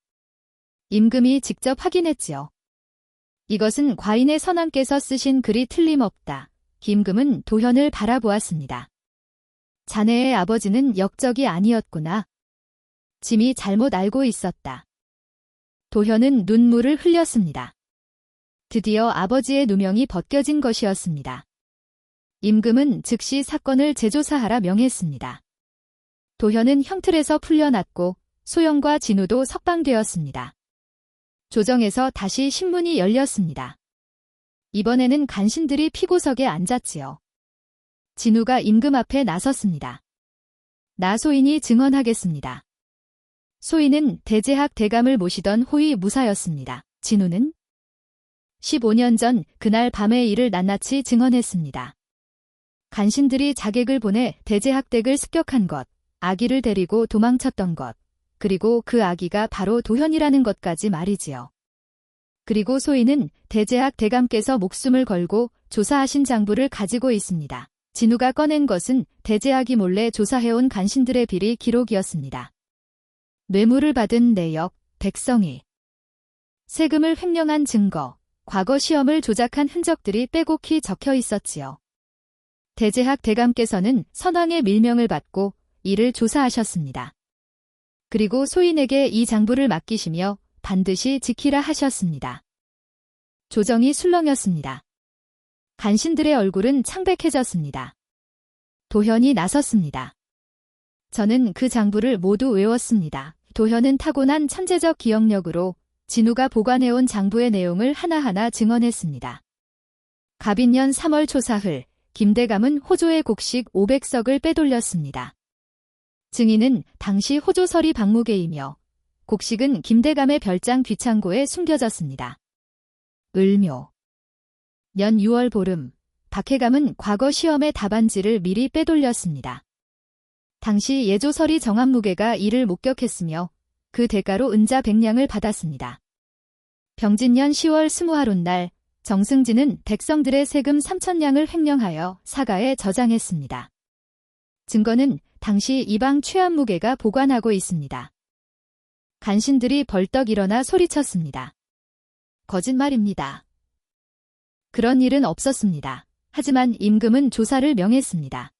임금이 직접 확인했지요. 이것은 과인의 선왕께서 쓰신 글이 틀림없다. 김금은 도현을 바라보았습니다. 자네의 아버지는 역적이 아니었구나. 짐이 잘못 알고 있었다. 도현은 눈물을 흘렸습니다. 드디어 아버지의 누명이 벗겨진 것이었습니다. 임금은 즉시 사건을 재조사하라 명했습니다. 도현은 형틀에서 풀려났고 소영과 진우도 석방되었습니다. 조정에서 다시 신문이 열렸습니다. 이번에는 간신들이 피고석에 앉았지요. 진우가 임금 앞에 나섰습니다. 나 소인이 증언하겠습니다. 소인은 대제학 대감을 모시던 호위 무사였습니다. 진우는 15년 전 그날 밤의 일을 낱낱이 증언했습니다. 간신들이 자객을 보내 대제학 댁을 습격한 것, 아기를 데리고 도망쳤던 것, 그리고 그 아기가 바로 도현이라는 것까지 말이지요. 그리고 소인은 대제학 대감께서 목숨을 걸고 조사하신 장부를 가지고 있습니다. 진우가 꺼낸 것은 대제학이 몰래 조사해온 간신들의 비리 기록이었습니다. 뇌물을 받은 내역, 백성이 세금을 횡령한 증거, 과거 시험을 조작한 흔적들이 빼곡히 적혀 있었지요. 대제학 대감께서는 선왕의 밀명을 받고 이를 조사하셨습니다. 그리고 소인에게 이 장부를 맡기시며 반드시 지키라 하셨습니다. 조정이 술렁였습니다. 간신들의 얼굴은 창백해졌습니다. 도현이 나섰습니다. 저는 그 장부를 모두 외웠습니다. 도현은 타고난 천재적 기억력으로 진우가 보관해온 장부의 내용을 하나하나 증언했습니다. 갑인년 3월 초사흘 김대감은 호조의 곡식 500석을 빼돌렸습니다. 증인은 당시 호조설이 박무계이며 곡식은 김대감의 별장 뒷창고에 숨겨졌습니다. 을묘 년 6월 보름, 박해감은 과거 시험의 답안지를 미리 빼돌렸습니다. 당시 예조설이 정한무계가 이를 목격했으며 그 대가로 은자 100냥을 받았습니다. 병진년 10월 20하룻날 정승진은 백성들의 세금 3,000냥을 횡령하여 사가에 저장했습니다. 증거는 당시 이방 최한무계가 보관하고 있습니다. 간신들이 벌떡 일어나 소리쳤습니다. 거짓말입니다. 그런 일은 없었습니다. 하지만 임금은 조사를 명했습니다.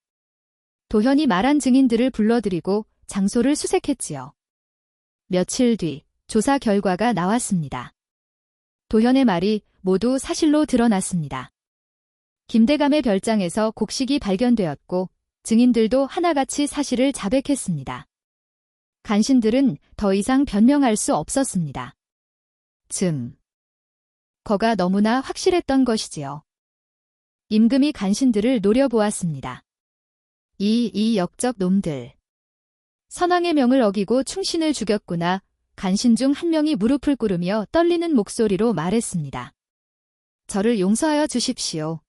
도현이 말한 증인들을 불러들이고 장소를 수색했지요. 며칠 뒤 조사 결과가 나왔습니다. 도현의 말이 모두 사실로 드러났습니다. 김대감의 별장에서 곡식이 발견되었고 증인들도 하나같이 사실을 자백했습니다. 간신들은 더 이상 변명할 수 없었습니다. 거가 너무나 확실했던 것이지요. 임금이 간신들을 노려보았습니다. 이 역적 놈들. 선왕의 명을 어기고 충신을 죽였구나. 간신 중 한 명이 무릎을 꿇으며 떨리는 목소리로 말했습니다. 저를 용서하여 주십시오.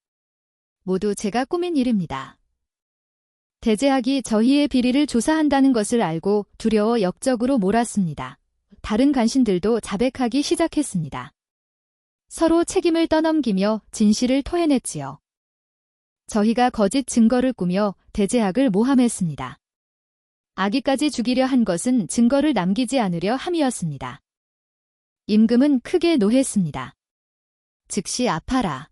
모두 제가 꾸민 일입니다. 대제학이 저희의 비리를 조사한다는 것을 알고 두려워 역적으로 몰았습니다. 다른 간신들도 자백하기 시작했습니다. 서로 책임을 떠넘기며 진실을 토해냈지요. 저희가 거짓 증거를 꾸며 대제학을 모함했습니다. 아기까지 죽이려 한 것은 증거를 남기지 않으려 함이었습니다. 임금은 크게 노했습니다. 즉시 압하라.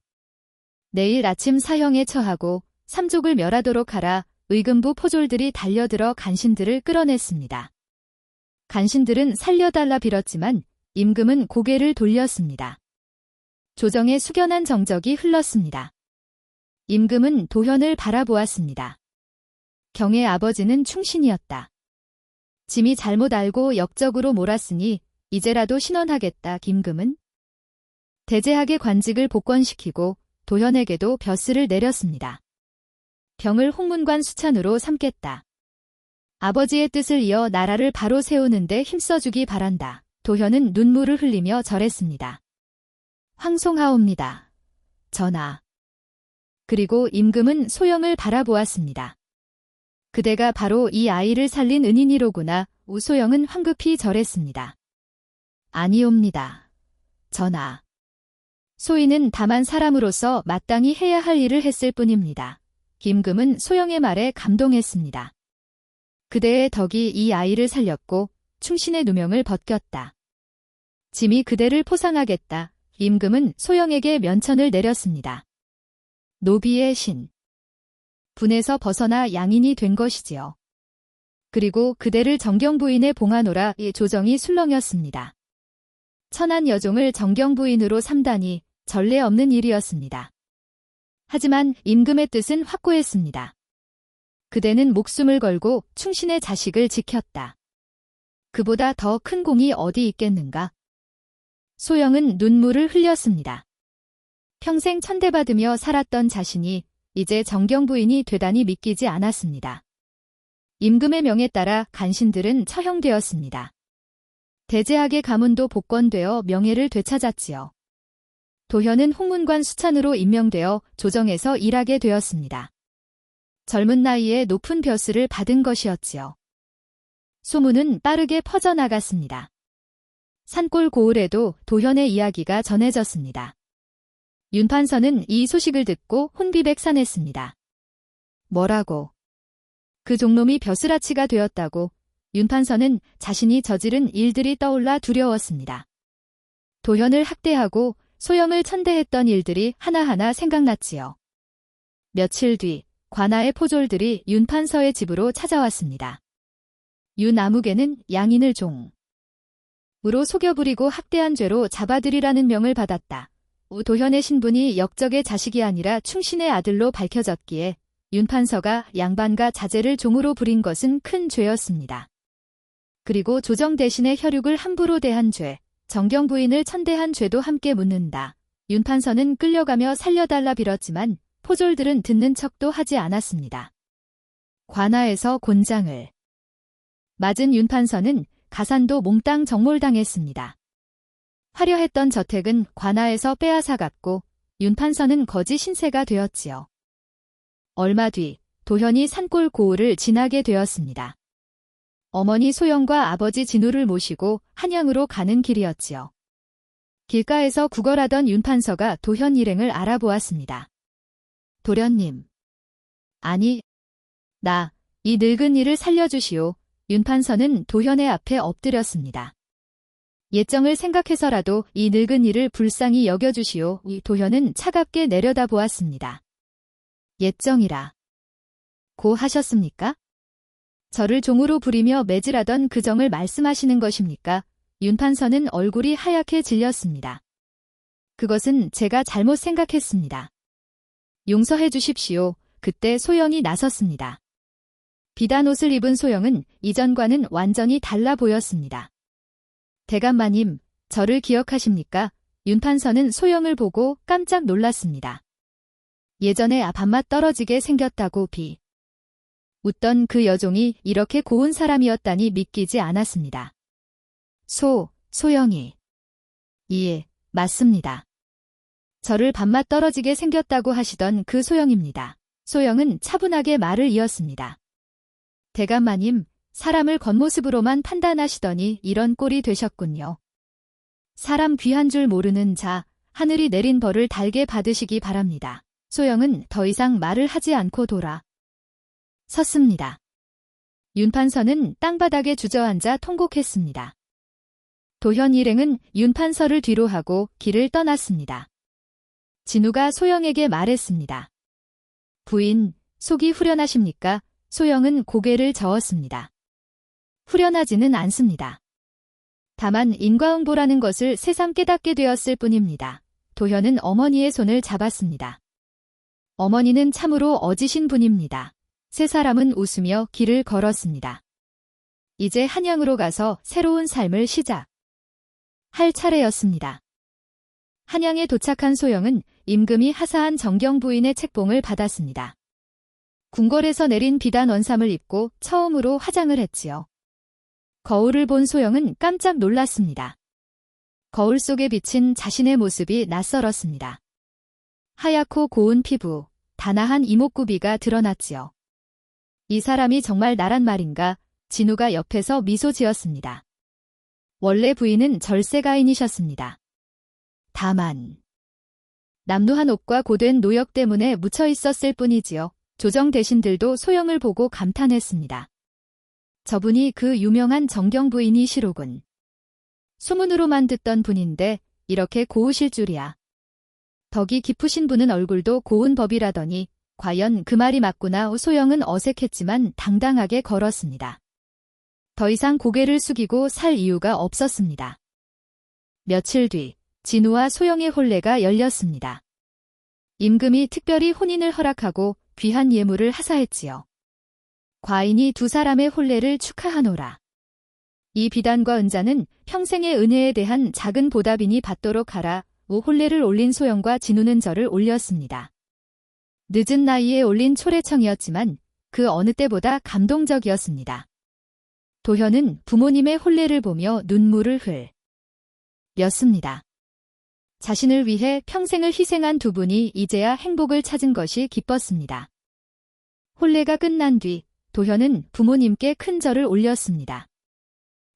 내일 아침 사형에 처하고 삼족을 멸하도록 하라. 의금부 포졸들이 달려들어 간신들을 끌어냈습니다. 간신들은 살려달라 빌었지만 임금은 고개를 돌렸습니다. 조정의 숙연한 정적이 흘렀습니다. 임금은 도현을 바라보았습니다. 경의 아버지는 충신이었다. 짐이 잘못 알고 역적으로 몰았으니 이제라도 신원하겠다. 김금은 대제학의 관직을 복권시키고 도현에게도 벼슬을 내렸습니다. 병을 홍문관 수찬으로 삼겠다. 아버지의 뜻을 이어 나라를 바로 세우는데 힘써주기 바란다. 도현은 눈물을 흘리며 절했습니다. 황송하옵니다. 전하. 그리고 임금은 소영을 바라보았습니다. 그대가 바로 이 아이를 살린 은인이로구나. 우소영은 황급히 절했습니다. 아니옵니다. 전하. 소인은 다만 사람으로서 마땅히 해야 할 일을 했을 뿐입니다. 김금은 소영의 말에 감동했습니다. 그대의 덕이 이 아이를 살렸고 충신의 누명을 벗겼다. 짐이 그대를 포상하겠다. 임금은 소영에게 면천을 내렸습니다. 노비의 신. 분에서 벗어나 양인이 된 것이지요. 그리고 그대를 정경부인에 봉하노라. 이 조정이 술렁였습니다. 천한 여종을 정경부인으로 삼다니 전례 없는 일이었습니다. 하지만 임금의 뜻은 확고했습니다. 그대는 목숨을 걸고 충신의 자식을 지켰다. 그보다 더 큰 공이 어디 있겠는가? 소영은 눈물을 흘렸습니다. 평생 천대받으며 살았던 자신이 이제 정경부인이 되다니 믿기지 않았습니다. 임금의 명에 따라 간신들은 처형되었습니다. 대제학의 가문도 복권되어 명예를 되찾았지요. 도현은 홍문관 수찬으로 임명되어 조정에서 일하게 되었습니다. 젊은 나이에 높은 벼슬을 받은 것이었지요. 소문은 빠르게 퍼져나갔습니다. 산골 고을에도 도현의 이야기가 전해졌습니다. 윤판서는 이 소식을 듣고 혼비백산했습니다. 뭐라고? 그 종놈이 벼슬아치가 되었다고. 윤판서는 자신이 저지른 일들이 떠올라 두려웠습니다. 도현을 학대하고 소영을 천대했던 일들이 하나하나 생각났지요. 며칠 뒤 관아의 포졸들이 윤판서의 집으로 찾아왔습니다. 윤아무개는 양인을 종으로 속여부리고 학대한 죄로 잡아들이라는 명을 받았다. 도현의 신분이 역적의 자식이 아니라 충신의 아들로 밝혀졌기에 윤판서가 양반과 자제를 종으로 부린 것은 큰 죄였습니다. 그리고 조정 대신의 혈육을 함부로 대한 죄, 정경부인을 천대한 죄도 함께 묻는다. 윤판서는 끌려가며 살려달라 빌었지만 포졸들은 듣는 척도 하지 않았습니다. 관아에서 곤장을 맞은 윤판서는 가산도 몽땅 정몰당했습니다. 화려했던 저택은 관아에서 빼앗아갔고 윤판서는 거지 신세가 되었지요. 얼마 뒤 도현이 산골 고을을 지나게 되었습니다. 어머니 소영과 아버지 진우를 모시고 한양으로 가는 길이었지요. 길가에서 구걸하던 윤판서가 도현 일행을 알아보았습니다. 도련님. 아니, 나, 이 늙은 이를 살려주시오. 윤판서는 도현의 앞에 엎드렸습니다. 예정을 생각해서라도 이 늙은 이를 불쌍히 여겨주시오. 도현은 차갑게 내려다보았습니다. 예정이라. 고 하셨습니까? 저를 종으로 부리며 매질하던 그 정을 말씀하시는 것입니까? 윤판서는 얼굴이 하얗게 질렸습니다. 그것은 제가 잘못 생각했습니다. 용서해 주십시오. 그때 소영이 나섰습니다. 비단 옷을 입은 소영은 이전과는 완전히 달라 보였습니다. 대감마님, 저를 기억하십니까? 윤판서는 소영을 보고 깜짝 놀랐습니다. 예전에 밥맛 떨어지게 생겼다고 웃던 그 여종이 이렇게 고운 사람이었다니 믿기지 않았습니다. 소영이. 예, 맞습니다. 저를 밥맛 떨어지게 생겼다고 하시던 그 소영입니다. 소영은 차분하게 말을 이었습니다. 대감마님, 사람을 겉모습으로만 판단하시더니 이런 꼴이 되셨군요. 사람 귀한 줄 모르는 자, 하늘이 내린 벌을 달게 받으시기 바랍니다. 소영은 더 이상 말을 하지 않고 섰습니다. 윤판서는 땅바닥에 주저앉아 통곡했습니다. 도현 일행은 윤판서를 뒤로 하고 길을 떠났습니다. 진우가 소영에게 말했습니다. 부인, 속이 후련하십니까? 소영은 고개를 저었습니다. 후련하지는 않습니다. 다만 인과응보라는 것을 새삼 깨닫게 되었을 뿐입니다. 도현은 어머니의 손을 잡았습니다. 어머니는 참으로 어지신 분입니다. 세 사람은 웃으며 길을 걸었습니다. 이제 한양으로 가서 새로운 삶을 시작할 차례였습니다. 한양에 도착한 소영은 임금이 하사한 정경 부인의 책봉을 받았습니다. 궁궐에서 내린 비단 원삼을 입고 처음으로 화장을 했지요. 거울을 본 소영은 깜짝 놀랐습니다. 거울 속에 비친 자신의 모습이 낯설었습니다. 하얗고 고운 피부, 단아한 이목구비가 드러났지요. 이 사람이 정말 나란 말인가? 진우가 옆에서 미소 지었습니다. 원래 부인은 절세가인이셨습니다. 다만 남루한 옷과 고된 노역 때문에 묻혀 있었을 뿐이지요. 조정 대신들도 소영을 보고 감탄했습니다. 저분이 그 유명한 정경 부인이시로군. 소문으로만 듣던 분인데 이렇게 고우실 줄이야. 덕이 깊으신 분은 얼굴도 고운 법이라더니 과연 그 말이 맞구나. 소영은 어색했지만 당당하게 걸었습니다. 더 이상 고개를 숙이고 살 이유가 없었습니다. 며칠 뒤 진우와 소영의 혼례가 열렸습니다. 임금이 특별히 혼인을 허락하고 귀한 예물을 하사했지요. 과인이 두 사람의 혼례를 축하하노라. 이 비단과 은자는 평생의 은혜에 대한 작은 보답이니 받도록 하라. 혼례를 올린 소영과 진우는 절을 올렸습니다. 늦은 나이에 올린 초래청이었지만 그 어느 때보다 감동적이었습니다. 도현은 부모님의 혼례를 보며 눈물을 흘렸습니다. 자신을 위해 평생을 희생한 두 분이 이제야 행복을 찾은 것이 기뻤습니다. 혼례가 끝난 뒤 도현은 부모님께 큰 절을 올렸습니다.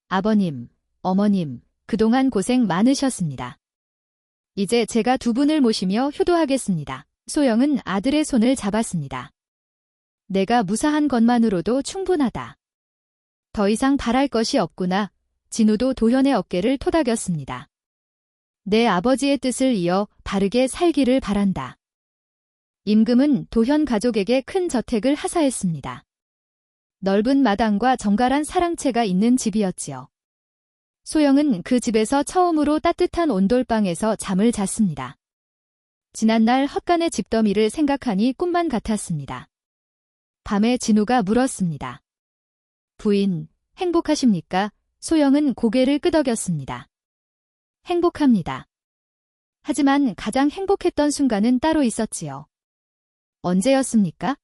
아버님, 어머님, 그동안 고생 많으셨습니다. 이제 제가 두 분을 모시며 효도하겠습니다. 소영은 아들의 손을 잡았습니다. 내가 무사한 것만으로도 충분하다. 더 이상 바랄 것이 없구나. 진우도 도현의 어깨를 토닥였습니다. 내 아버지의 뜻을 이어 바르게 살기를 바란다. 임금은 도현 가족에게 큰 저택을 하사했습니다. 넓은 마당과 정갈한 사랑채가 있는 집이었지요. 소영은 그 집에서 처음으로 따뜻한 온돌방에서 잠을 잤습니다. 지난날 헛간의 집더미를 생각하니 꿈만 같았습니다. 밤에 진우가 물었습니다. 부인, 행복하십니까? 소영은 고개를 끄덕였습니다. 행복합니다. 하지만 가장 행복했던 순간은 따로 있었지요. 언제였습니까?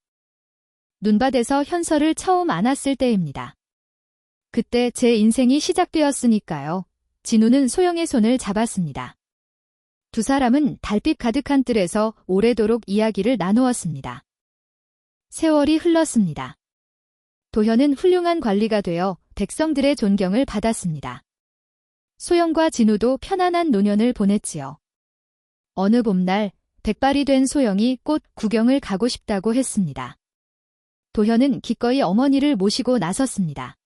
눈밭에서 현서를 처음 안았을 때입니다. 그때 제 인생이 시작되었으니까요. 진우는 소영의 손을 잡았습니다. 두 사람은 달빛 가득한 뜰에서 오래도록 이야기를 나누었습니다. 세월이 흘렀습니다. 도현은 훌륭한 관리가 되어 백성들의 존경을 받았습니다. 소영과 진우도 편안한 노년을 보냈지요. 어느 봄날 백발이 된 소영이 꽃 구경을 가고 싶다고 했습니다. 도현은 기꺼이 어머니를 모시고 나섰습니다.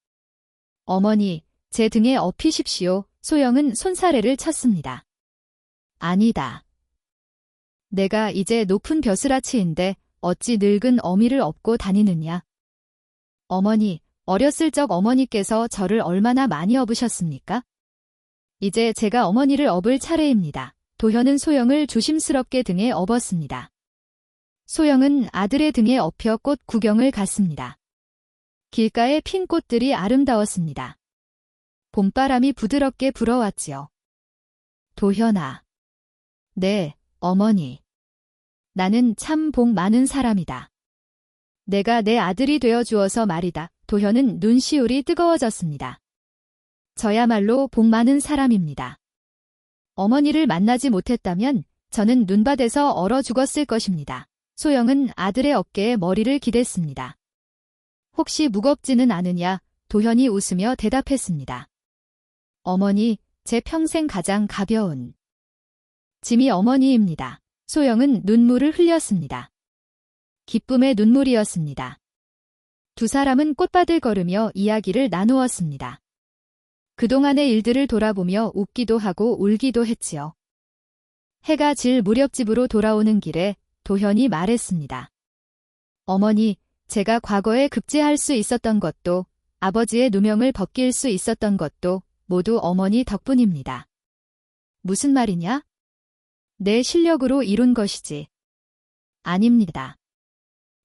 어머니, 제 등에 업히십시오. 소영은 손사래를 쳤습니다. 아니다. 내가 이제 높은 벼슬아치인데 어찌 늙은 어미를 업고 다니느냐. 어머니, 어렸을 적 어머니께서 저를 얼마나 많이 업으셨습니까? 이제 제가 어머니를 업을 차례입니다. 도현은 소영을 조심스럽게 등에 업었습니다. 소영은 아들의 등에 업혀 꽃 구경을 갔습니다. 길가에 핀 꽃들이 아름다웠습니다. 봄바람이 부드럽게 불어왔지요. 도현아. 네, 어머니. 나는 참 복 많은 사람이다. 내가 내 아들이 되어주어서 말이다. 도현은 눈시울이 뜨거워졌습니다. 저야말로 복 많은 사람입니다. 어머니를 만나지 못했다면 저는 눈밭에서 얼어 죽었을 것입니다. 소영은 아들의 어깨에 머리를 기댔습니다. 혹시 무겁지는 않으냐? 도현이 웃으며 대답했습니다. 어머니, 제 평생 가장 가벼운 짐이 어머니입니다. 소영은 눈물을 흘렸습니다. 기쁨의 눈물이었습니다. 두 사람은 꽃밭을 걸으며 이야기를 나누었습니다. 그동안의 일들을 돌아보며 웃기도 하고 울기도 했지요. 해가 질 무렵 집으로 돌아오는 길에 도현이 말했습니다. 어머니, 제가 과거에 급제할 수 있었던 것도 아버지의 누명을 벗길 수 있었던 것도 모두 어머니 덕분입니다. 무슨 말이냐? 내 실력으로 이룬 것이지. 아닙니다.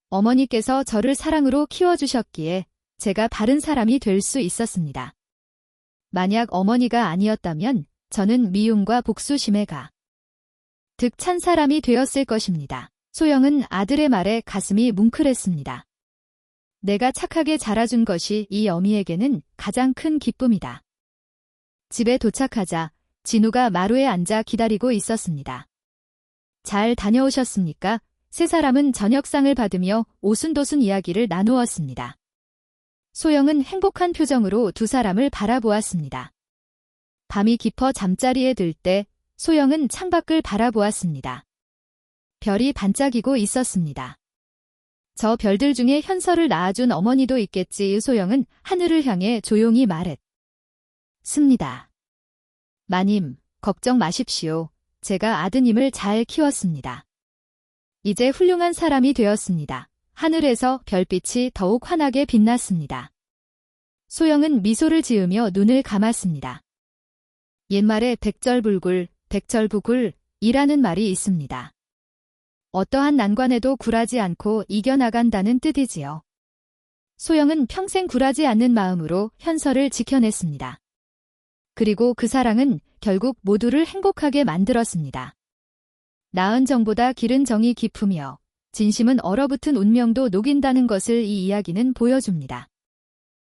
어머니께서 저를 사랑으로 키워주셨기에 제가 바른 사람이 될 수 있었습니다. 만약 어머니가 아니었다면 저는 미움과 복수심에 가득 찬 사람이 되었을 것입니다. 소영은 아들의 말에 가슴이 뭉클했습니다. 내가 착하게 자라준 것이 이 어미에게는 가장 큰 기쁨이다. 집에 도착하자 진우가 마루에 앉아 기다리고 있었습니다. 잘 다녀오셨습니까? 세 사람은 저녁상을 받으며 오순도순 이야기를 나누었습니다. 소영은 행복한 표정으로 두 사람을 바라보았습니다. 밤이 깊어 잠자리에 들 때 소영은 창밖을 바라보았습니다. 별이 반짝이고 있었습니다. 저 별들 중에 현서를 낳아준 어머니도 있겠지. 소영은 하늘을 향해 조용히 말했습니다. 마님, 걱정 마십시오. 제가 아드님을 잘 키웠습니다. 이제 훌륭한 사람이 되었습니다. 하늘에서 별빛이 더욱 환하게 빛났습니다. 소영은 미소를 지으며 눈을 감았습니다. 옛말에 백절불굴, 백절부굴이라는 말이 있습니다. 어떠한 난관에도 굴하지 않고 이겨나간다는 뜻이지요. 소영은 평생 굴하지 않는 마음으로 현서를 지켜냈습니다. 그리고 그 사랑은 결국 모두를 행복하게 만들었습니다. 나은 정보다 기른 정이 깊으며 진심은 얼어붙은 운명도 녹인다는 것을 이 이야기는 보여줍니다.